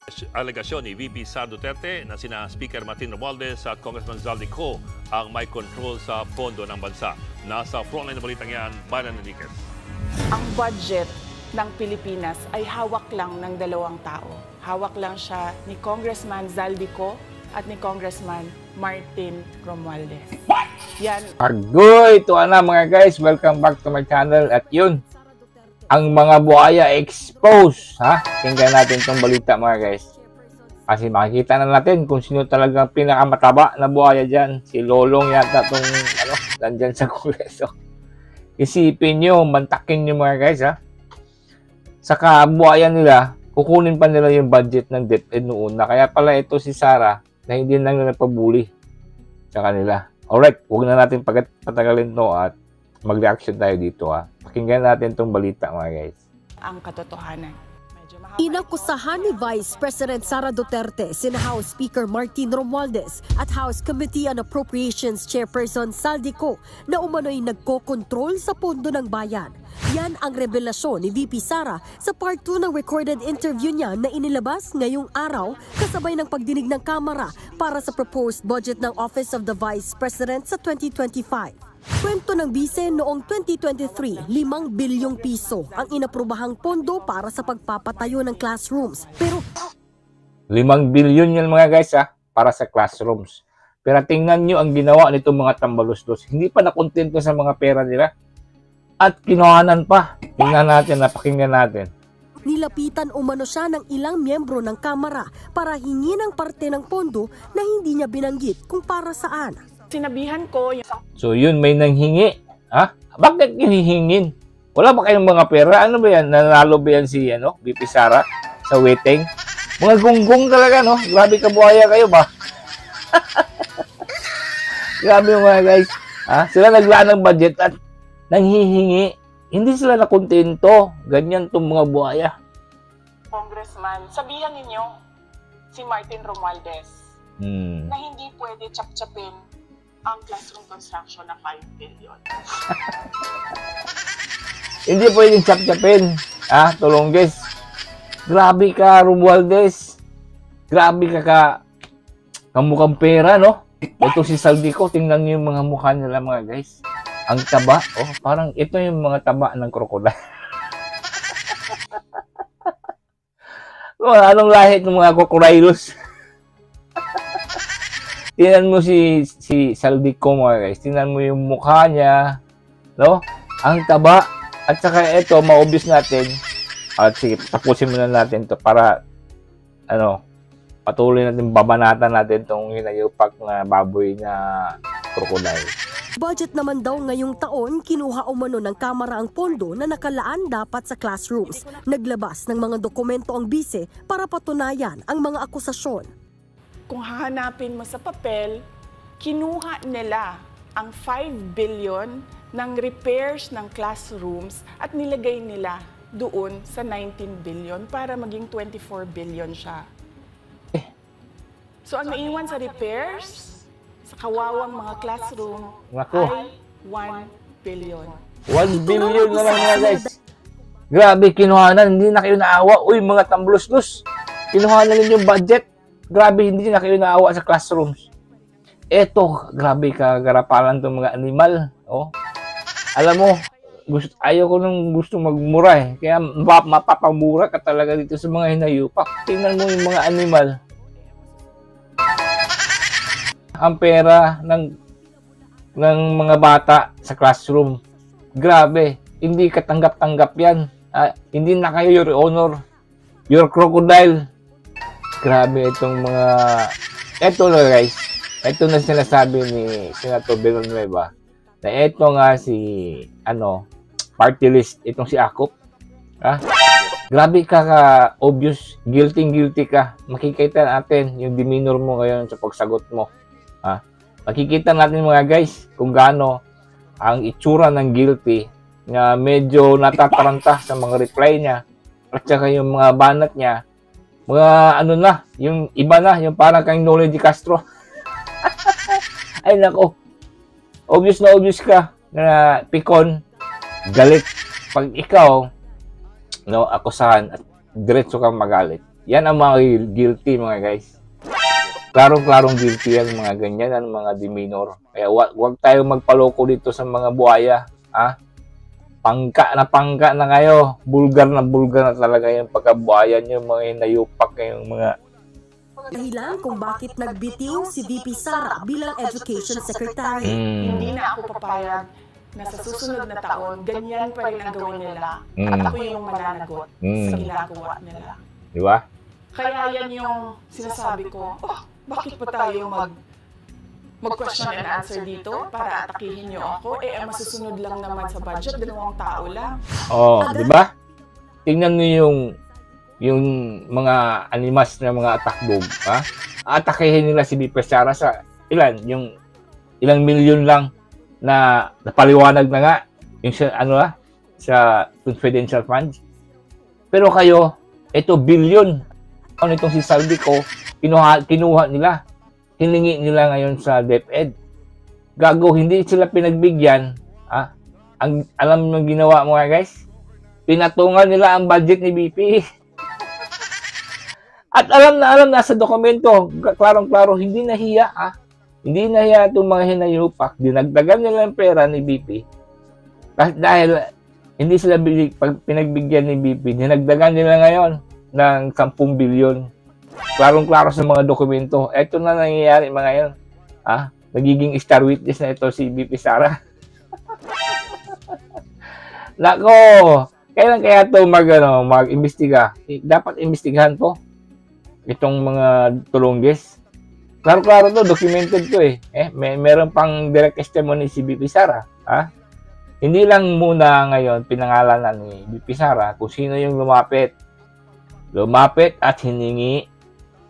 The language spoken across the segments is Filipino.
Alegasyon ni VP Sara Duterte na sina Speaker Martin Romualdez at Congressman Zaldico ang may control sa pondo ng bansa. Nasa frontline na balitang yan, Byron Enriquez. Ang budget ng Pilipinas ay hawak lang ng dalawang tao. Hawak lang siya ni Congressman Zaldico at ni Congressman Martin Romualdez. Yan. Agoy! Ito na mga guys, welcome back to my channel. At yun, ang mga buhaya expose, ha? Tingnan natin itong balita mga guys. Kasi makikita na natin kung sino talagang pinakamataba na buhaya dyan. Si Lolong yata itong, nandyan sa Kongreso. Isipin nyo, mantakin nyo mga guys, ha? Saka buhaya nila, kukunin pa nila yung budget ng DepEd noon na. Kaya pala ito si Sara na hindi na nagpabuli sa kanila. Alright, huwag na natin patagalin to at mag-reaction tayo dito, ha. Pakinggan natin itong balita mga guys. Ang katotohanan. Inakusahan ni Vice President Sara Duterte sina House Speaker Martin Romualdez at House Committee on Appropriations Chairperson Zaldico na umano'y nagkokontrol sa pondo ng bayan. Yan ang revelasyon ni VP Sara sa part 2 ng recorded interview niya na inilabas ngayong araw kasabay ng pagdinig ng Kamara para sa proposed budget ng Office of the Vice President sa 2025. Kwento ng bise noong 2023, 5 bilyong piso ang inaprobahang pondo para sa pagpapatayo ng classrooms. Pero 5 bilyon yan mga guys, ha, para sa classrooms. Pero tingnan nyo ang ginawa nitong mga tambaluslos. Hindi pa nakontento sa mga pera nila. At kinuhanan pa. Tingnan natin, napakinggan natin. Nilapitan umano siya ng ilang miyembro ng Kamara para hingin ang parte ng pondo na hindi niya binanggit kung para saan. Sinabihan ko yung... So yun, may nanghingi. Ha? Bakit hinihingin? Wala ba kayong mga pera? Ano ba yan? Nanalo ba yan si VP Sara sa waiting? Mga gunggong talaga, no? Grabe kabuhaya kayo ba? Grabe yung mga guys. Ha? Sila naglaan ng budget at nanghihingi. Hindi sila nakontento. Ganyan tong mga buhaya. Congressman, sabihan ninyo si Martin Romualdez na hindi pwede chap-chapin ang classroom construction na 5 billion. Hindi pwedeng chap-chapin. Tulong guys. Grabe ka, Romualdez. Grabe ka kamukhang pera, no? Ito si Zaldico, tingnan niyo yung mga mukha nila mga guys. Ang taba, parang ito yung mga taba ng krokodil. Anong lahi ng mga crocodilos? Tingnan mo si Zaldico mga guys. Tingnan mo yung mukha niya, no? Ang taba. At saka ito, ma-obvious natin. At sige, tapusin muna natin to para patuloy natin babanatan natin tong hinayupak na baboy na crocodile. Budget naman daw ngayong taon, kinuha umano ng Kamara ang pondo na nakalaan dapat sa classrooms. Naglabas ng mga dokumento ang bise para patunayan ang mga akusasyon. Kung hahanapin mo sa papel, kinuha nila ang 5 billion ng repairs ng classrooms at nilagay nila doon sa 19 billion para maging 24 billion siya. So ang naiwan sa repairs, sa kawawang mga classroom, ay 1 billion. 1 billion na lang mga guys. Grabe, kinuhanan. Hindi na kayo naawa. Uy, mga tamblos-los. Kinuhanan ninyo yung budget. Grabe, hindi na kayo naawa sa classrooms. Eto, grabe kagarapalan itong mga animal. Alam mo, ayaw ko nung gusto magmura eh. Kaya mapapamura ka talaga dito sa mga hinayupak. Tingnan mo yung mga animal. Ang pera ng mga bata sa classroom. Grabe, hindi katanggap-tanggap yan. Hindi na kayo your honor. Your crocodile. Grabe itong mga... Ito na guys. Ito na sinasabi ni Senator Villanueva. Na ito nga si... party list. Itong si Akop. Grabe ka-obvious. Guilty ka. Makikita natin yung demeanor mo ngayon sa pagsagot mo. Makikita natin mga guys kung gaano ang itsura ng guilty na medyo natataranta sa mga reply niya at saka yung mga banat niya mga yung iba na, yung parang kang Noli de Castro. Ay nako, obvious na obvious ka na pikon, galit. Pag ikaw akusahan at diretso kang magalit, Yan ang mga guilty, mga guys. Klarong-klarong guilty yan, mga ganyan, ang mga demeanor. Kaya wag tayo magpaloko dito sa mga buhaya. Ha? Pangka na kayo. Bulgar na talaga yung pagkabuhayan nyo, mga hinayupak kayong mga... Dahilan kung bakit nagbitiw si VP Sara bilang Education Secretary. Hindi na ako papayag na sa susunod na taon, ganyan pa rin ang gawin nila. At ako yung mananagot sa ginagawa nila. Di ba? Kaya yan yung sinasabi ko, bakit pa tayo mag-question and answer dito para atakihin niyo ako? Ang masusunod lang naman sa budget, 2 tao lang. Di ba? Tingnan niyo yung mga animas na mga atakbog, ha? Atakihin nila si VP Sara sa ilang milyon lang na napaliwanag na nga yung sa confidential funds. Pero kayo, ito bilyon. Ano itong si Saldico, kinuha nila. Hiningi nila ngayon sa DepEd. Gago, hindi sila pinagbigyan. Alam mo yung ginawa mo nga, guys? Pinatungan nila ang budget ni BP. At alam na sa dokumento, klarong-klaro, hindi nahiya, Hindi nahiya itong mga hinayupak. Dinagdagan nila ang pera ni BP. Dahil hindi sila pinagbigyan ni BP, dinagdagan nila ngayon ng 10 bilyon. Klarong-klaro sa mga dokumento. Ito na nangyayari mga yan. Nagiging star witness na ito si BP Sara. Nako, kailan kaya ito mag-imbestiga? Dapat imbestigahan to. Itong mga tulunggis. Klaro-klaro to, documented to meron pang direct testimony si BP Sara. Hindi lang muna ngayon pinangalanan ni BP Sara kung sino yung lumapit. Lumapit at hiningi.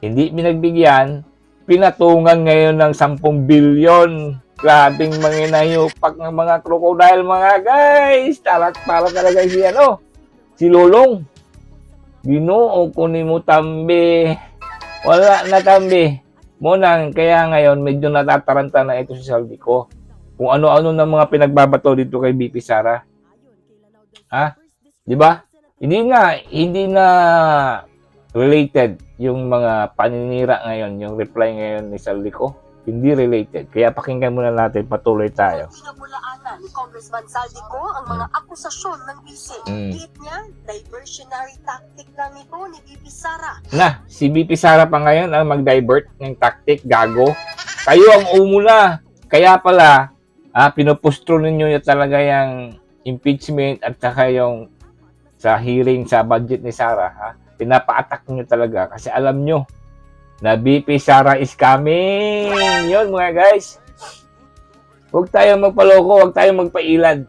Hindi pinagbigyan. Pinatungan ngayon ng 10 bilyon. Grabing mga inayupak ng mga crocodile, mga guys. Para talaga si Lolong. Ginoo kunin mo tambi. Wala na tambi. Munang, kaya ngayon medyo natataranta na ito si Saldico. Kung ano-ano na mga pinagbabato dito kay BP Sara. Di ba? Hindi na related yung mga paninira ngayon, yung reply ngayon ni Saldico. Hindi related. Kaya pakinggan muna natin, patuloy tayo. Pinabulaanan ni Congressman Saldico ang mga akusasyon ng vice. Giit niya, diversionary tactic lang ito ni VP Sara. Si VP Sara pa ngayon ang mag-divert ng tactic, gago. Kayo ang umula. Kaya pala, pinupustro ninyo yung talaga yung impeachment at saka yung sa hearing sa budget ni Sara. Pinapa-attack nyo talaga kasi alam nyo na VP Sara is coming. Yun mga guys. Huwag tayong magpaloko, huwag tayong magpailad.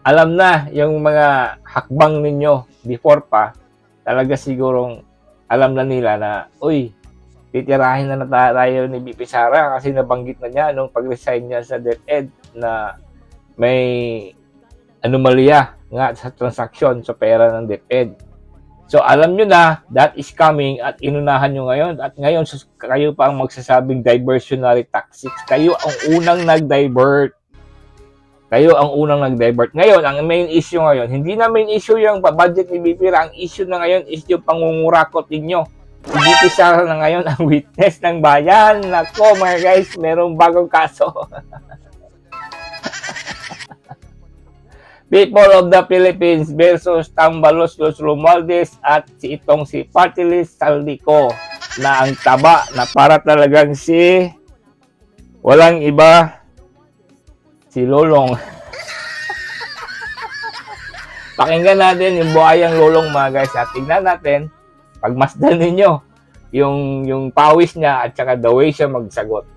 Alam na yung mga hakbang ninyo before pa, talaga sigurong alam na nila na, titirahin na tayo ni VP Sara kasi nabanggit na niya nung pag-resign niya sa DepEd na may anomalya nga sa transaksyon sa pera ng DepEd. So, alam nyo na, that is coming at inunahan nyo ngayon. At ngayon, kayo pa ang magsasabing diversionary tactics. Kayo ang unang nag-divert. Ngayon, ang main issue ngayon, hindi na main issue yung budget ni BP. Ang issue na ngayon is yung pangungurakot ninyo. Si BP Sara na ngayon ang witness ng bayan. Nako mga guys, merong bagong kaso. People of the Philippines versus Tambalos Los Romualdez at si Party List Saldico na ang taba na para talagang walang iba, si Lolong. Pakinggan natin yung buhayang Lolong mga guys at tingnan natin, pagmasdan ninyo yung pawis niya at saka the way siya magsagot.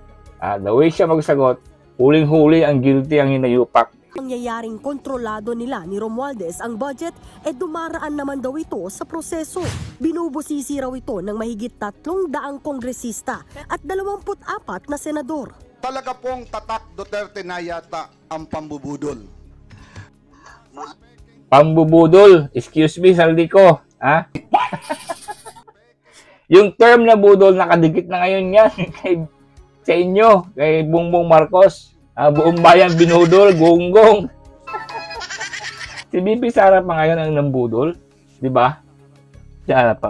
Huling-huli ang guilty ang hinayupak. Nangyayaring kontrolado nila ni Romualdez ang budget dumaraan naman daw ito sa proseso. Binubusisi raw ito ng mahigit 300 kongresista at 24 na senador. Talaga pong tatak Duterte na yata ang pambubudol. Pambubudol? Excuse me, Saldico. Yung term na budol nakadikit na ngayon yan sa inyo, kay Bongbong Marcos. Buong bayan binudol, gonggong. Si VP Sara pa ngayon ang nambudol, di ba? Diyan pa.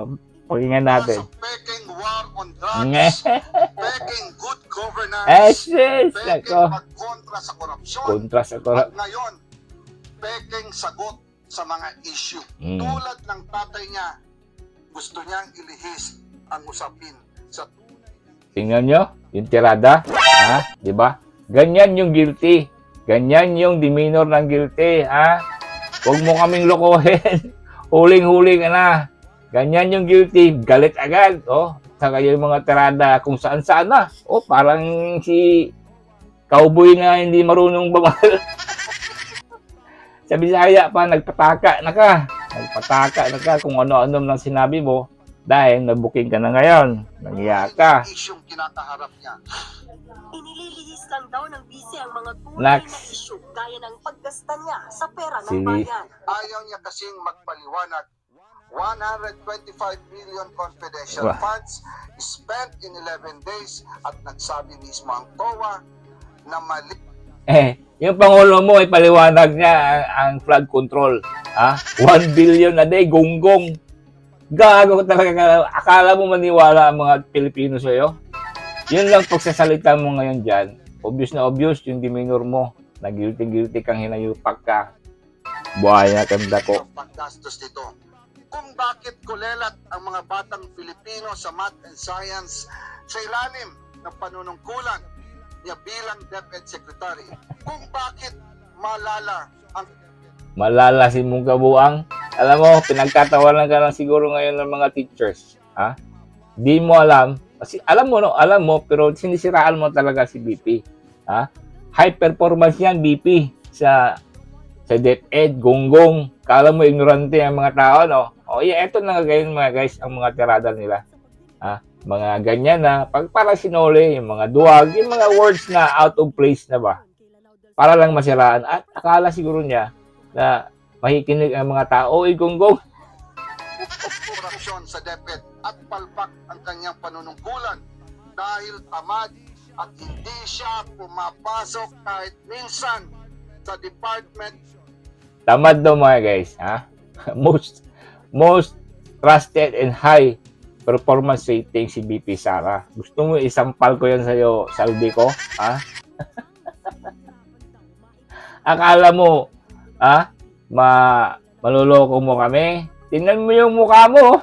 Pakinggan natin. Sa peking war on drugs, Nge. peking good governance, Sis! peking Ako. pagkontra sa korupsyon, Kontra sa at korap. ngayon, peking sagot sa mga issue. Mm. Tulad ng tatay niya, gusto niyang ilihis ang usapin sa Tingnan nyo, yung tirada. Ha? Di ba? Ganyan yung guilty. Ganyan yung demeanor ng guilty. Ha? Huwag mo kaming lokohin. Huling-huli ka na. Ganyan yung guilty. Galit agad. Oh, saka yung mga tirada kung saan-saan na. Oh, parang si cowboy na hindi marunong bamal. Sa Bisaya pa, nagpataka na ka. Nagpataka na ka kung ano-ano lang sinabi mo. Dahil nabuking ka na ngayon. Nangiya ka. isyung kinakaharap niya. Inililihis lang daw ng bise ang mga tunay Lax. na issue gaya ng paggasta niya sa pera ng Sili. bayan. Ayaw niya kasing magpaliwanag. 125 million confidential Wah. funds spent in 11 days at nagsabi mismo ang TOA na mali Yung Pangulo mo ay paliwanag niya ang flood control. Ha? 1 billion a day, gonggong. Gago talaga. Akala mo maniwala ang mga Pilipino sa'yo? Yun lang pagsasalita mo ngayon dyan. Obvious na obvious yung demeanor mo. Na guilty kang hinayupak ka. Buhaya kanda ko. ang paggastos nito. Kung bakit kulelat ang mga batang Pilipino sa math and science sa ilalim ng panunungkulan niya bilang DepEd Secretary. Kung bakit malala ang Malalasin mong kabuang. Alam mo, pinagkatawanan ka lang siguro ngayon ng mga teachers. Ha? Di mo alam. Kasi alam mo, no? Alam mo, pero sinisiraan mo talaga si BP. Ha? High performance yan, BP. Sa DepEd, gonggong. Kala mo, ignorante ang mga tao, no? O, yeah, eto na ngayon, mga guys, ang mga tirada nila. Ha? Mga ganyan na, pag para sinole, yung mga duwag, yung mga words na out of place na ba? Para lang masiraan. At akala siguro niya, na makikinig ang mga tao, gonggong. korupsyon sa DepEd at palpak ang kanyang panunungkulan dahil tamad at hindi siya pumapasok kahit minsan sa department. Tamad daw mga guys, ha? most trusted and high performance rating si BP Sara. Gusto mo isampal ko yan sa'yo, saldi ko? Ha? Akala mo, ha? Maluloko mo kami? Tingnan mo yung mukha mo.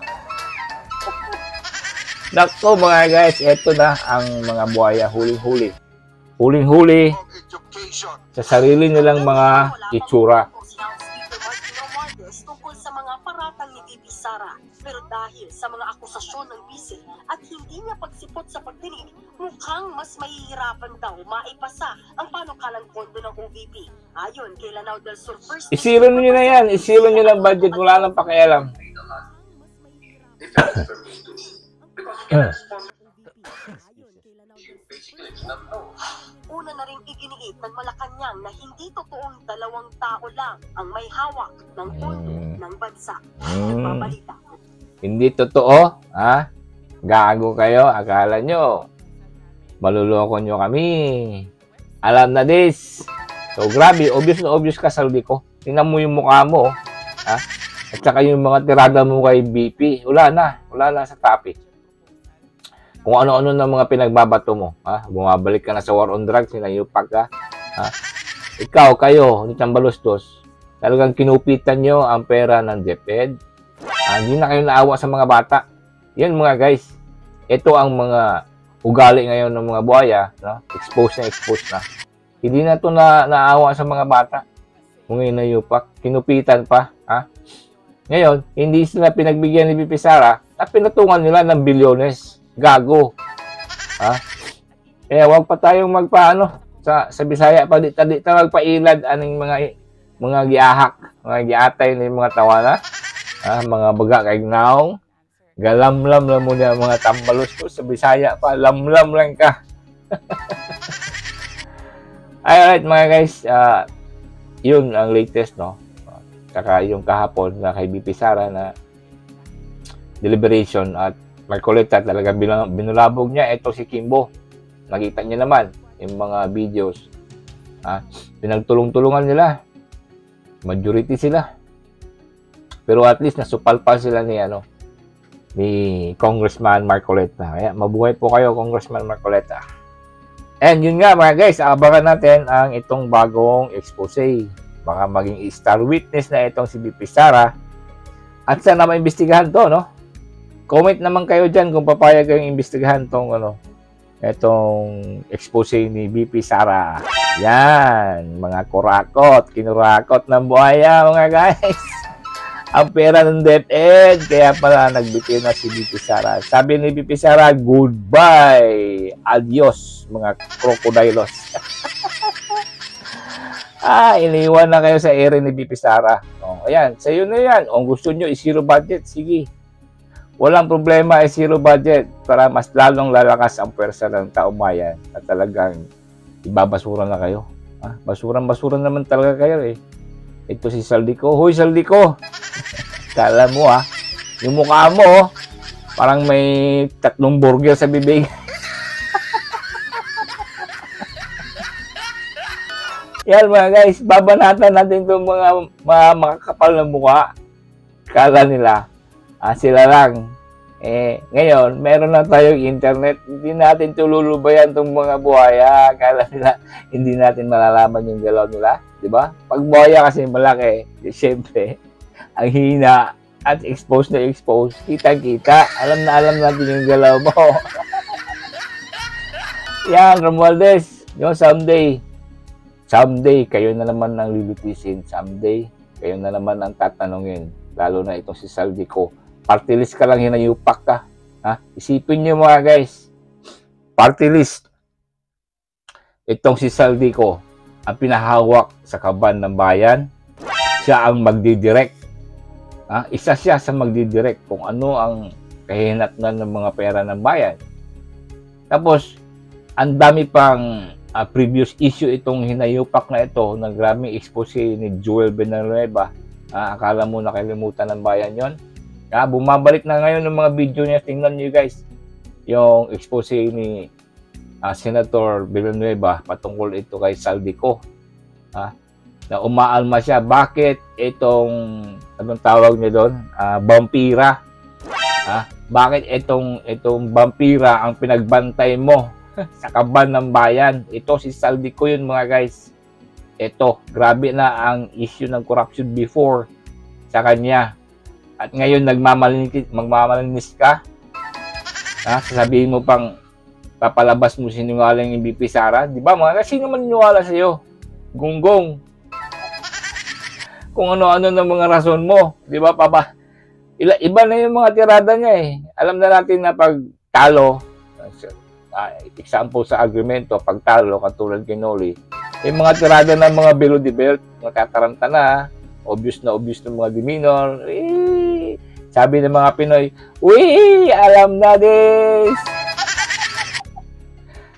Nakto mga guys, eto na ang mga buhaya huling-huli. Huling-huli of education. sa sarili nilang mga itsura. Si House Speaker Martin Romualdez tungkol sa mga paratang ni VP Sara. Pero dahil sa mga akusasyon ng bise at hindi niya pagsipot sa pagdinig, mukhang mas mahihirapan daw maipasa ang panukalang pondo ng OVP. Ayon kay Lanao del Sur First Isiro nyo na yan. Isiro nyo lang budget. Wala nang pakialam. Una na rin iginiit ng Malacanang na hindi totoong 2 tao lang ang may hawak ng pondo ng bansa. Nagbabalita. Hindi totoo. Ha? Gago kayo. Akala nyo. Maluloko nyo kami. Alam na this. So, grabe. Obvious na obvious ka, saldi ko. Tingnan mo yung mukha mo. Ha? At saka yung mga tirada mo kay BP. Wala na. Wala na sa topic. Kung ano-ano na mga pinagbabato mo. Ha? Bumabalik ka na sa war on drugs. Sinayupak ka. Ha? Ikaw, kayo, ni Tambalustos, talagang kinupitan nyo ang pera ng DepEd. Hindi na kayo naawa sa mga bata. Yan mga guys. Ito ang mga ugali ngayon ng mga buhaya. No? Expose na. Hindi na ito naawa sa mga bata. Kung inayupak, kinupitan pa. Ha? Ngayon, hindi sila pinagbigyan ni BP Sara at pinatungan nila ng bilyones. Gago. Ha? Kaya wag pa tayong magpaano sa Bisaya pa dita magpailad aning mga giahak, mga giatay ni mga tawana. Ha? Mga baga kay naong galamlam lang mo niya mga Tambalustos sa Bisaya pa, lamlam lang ka. Alright mga guys, yun ang latest, no? Saka yung kahapon na kay BP Sara na deliberation at Marcoleta talagang binulabog niya. Ito si Kimbo. Nakita niya naman yung mga videos. Pinagtulong-tulungan nila. Majority sila. Pero at least nasupal pa sila ni Congressman Marcoleta. Kaya mabuhay po kayo, Congressman Marcoleta. And yun nga mga guys, abangan natin ang itong bagong expose. Baka maging star witness na itong si BP Sara. At sana maimbestigahan to, no? Comment naman kayo dyan kung papayag kayong imbestigahan tong itong expose ni BP Sara. Yan, mga kurakot, kinurakot ng buhaya mga guys. Ang pera ng DepEd, kaya pala nagbitiw na si BP Sara. Sabi ni BP Sara, goodbye, adios mga crocodilos. Iniwan na kayo sa ere ni BP Sara. Ayan, sa iyo na yan. Kung gusto nyo i-zero budget, sige. Walang problema, zero budget para mas lalong lalakas ang pwersa ng taong bayan at talagang ibabasura na kayo. Basuran-basura naman talaga kayo eh. Ito si Saldico. Hoy Saldico! Kala mo yung mukha mo parang may 3 burger sa bibig. Yan mga guys, babanatan natin itong mga makakapal na mukha. Kala nila sila lang. Ngayon, meron na tayong internet. Hindi natin tululubayan itong mga buhaya. Kala nila, hindi natin malalaman yung galaw nila. Diba? Pag buhaya kasi malaki, siyempre, ang hina at exposed na exposed, kita-kita. Alam na alam natin yung galaw mo. Yan, Romualdez. Yung someday, kayo na naman ang lilitisin. Someday, kayo na naman ang tatanungin. Lalo na itong si Saldico. Party list ka lang, hinayupak ka. Isipin nyo mga guys. Party list. Itong si Saldico, ang pinahawak sa kaban ng bayan. Siya ang magdidirect. Isa siya sa magdidirect kung ano ang kahinatnan ng mga pera ng bayan. Tapos, ang dami pang previous issue itong hinayupak na ito ng grabing expose ni Joel Villanueva. Akala mo nakalimutan ng bayan yon. Bumabalik na ngayon ng mga video niya. Tingnan nyo guys yung expose ni Senator Villanueva patungkol ito kay Saldico. Na umaalma siya. Bakit itong anong tawag niya doon? Vampira. Bakit itong vampira ang pinagbantay mo sa kaban ng bayan? Ito si Saldico yun mga guys. Ito, grabe na ang issue ng corruption before sa kanya. At ngayon magmamalinis ka. Sasabihin mo pang papalabas mo sinungaling yung BP Sara. Di ba mga guys, sino man niniwala sa'yo? Gunggong. Kung ano-ano ng mga rason mo. Di ba papa? Iba na yung mga tirada niya eh. Alam na natin na pag talo, example sa agreemento, pag talo, katulad kay Noli, yung mga tirada ng mga below the belt, nakataranta na, obvious na mga demeanor. Sabi ng mga Pinoy, uy, alam na this!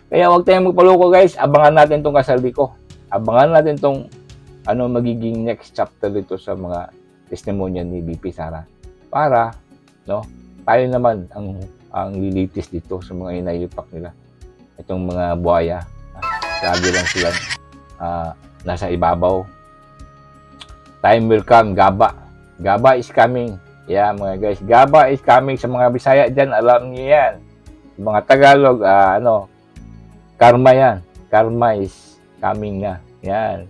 Kaya huwag tayong magpaloko guys, abangan natin itong Saldico. Abangan natin itong magiging next chapter dito sa mga testimonya ni BP Sara. Para, tayo naman ang lilitis dito sa mga inayupak nila. Itong mga buhaya. Lagi lang sila nasa ibabaw. Time will come, Gaba. Gaba is coming. Yeah, mga guys. Gaba is coming sa mga Bisaya dyan. Alam niyo yan. Mga Tagalog, karma yan. Karma is coming na. Yan.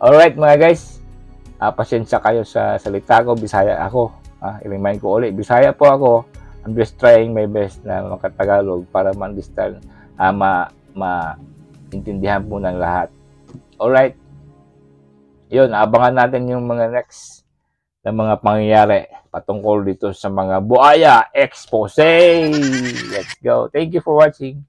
Alright, mga guys. Pasensya kayo sa salita ko. Bisaya ako. I-remind ko ulit. Bisaya po ako. I'm just trying my best na makatagalog para ma-understand, ma-intindihan po ng lahat. Alright. Yun, abangan natin yung mga next na mga pangyayari patungkol dito sa mga buhaya expose. Let's go. Thank you for watching.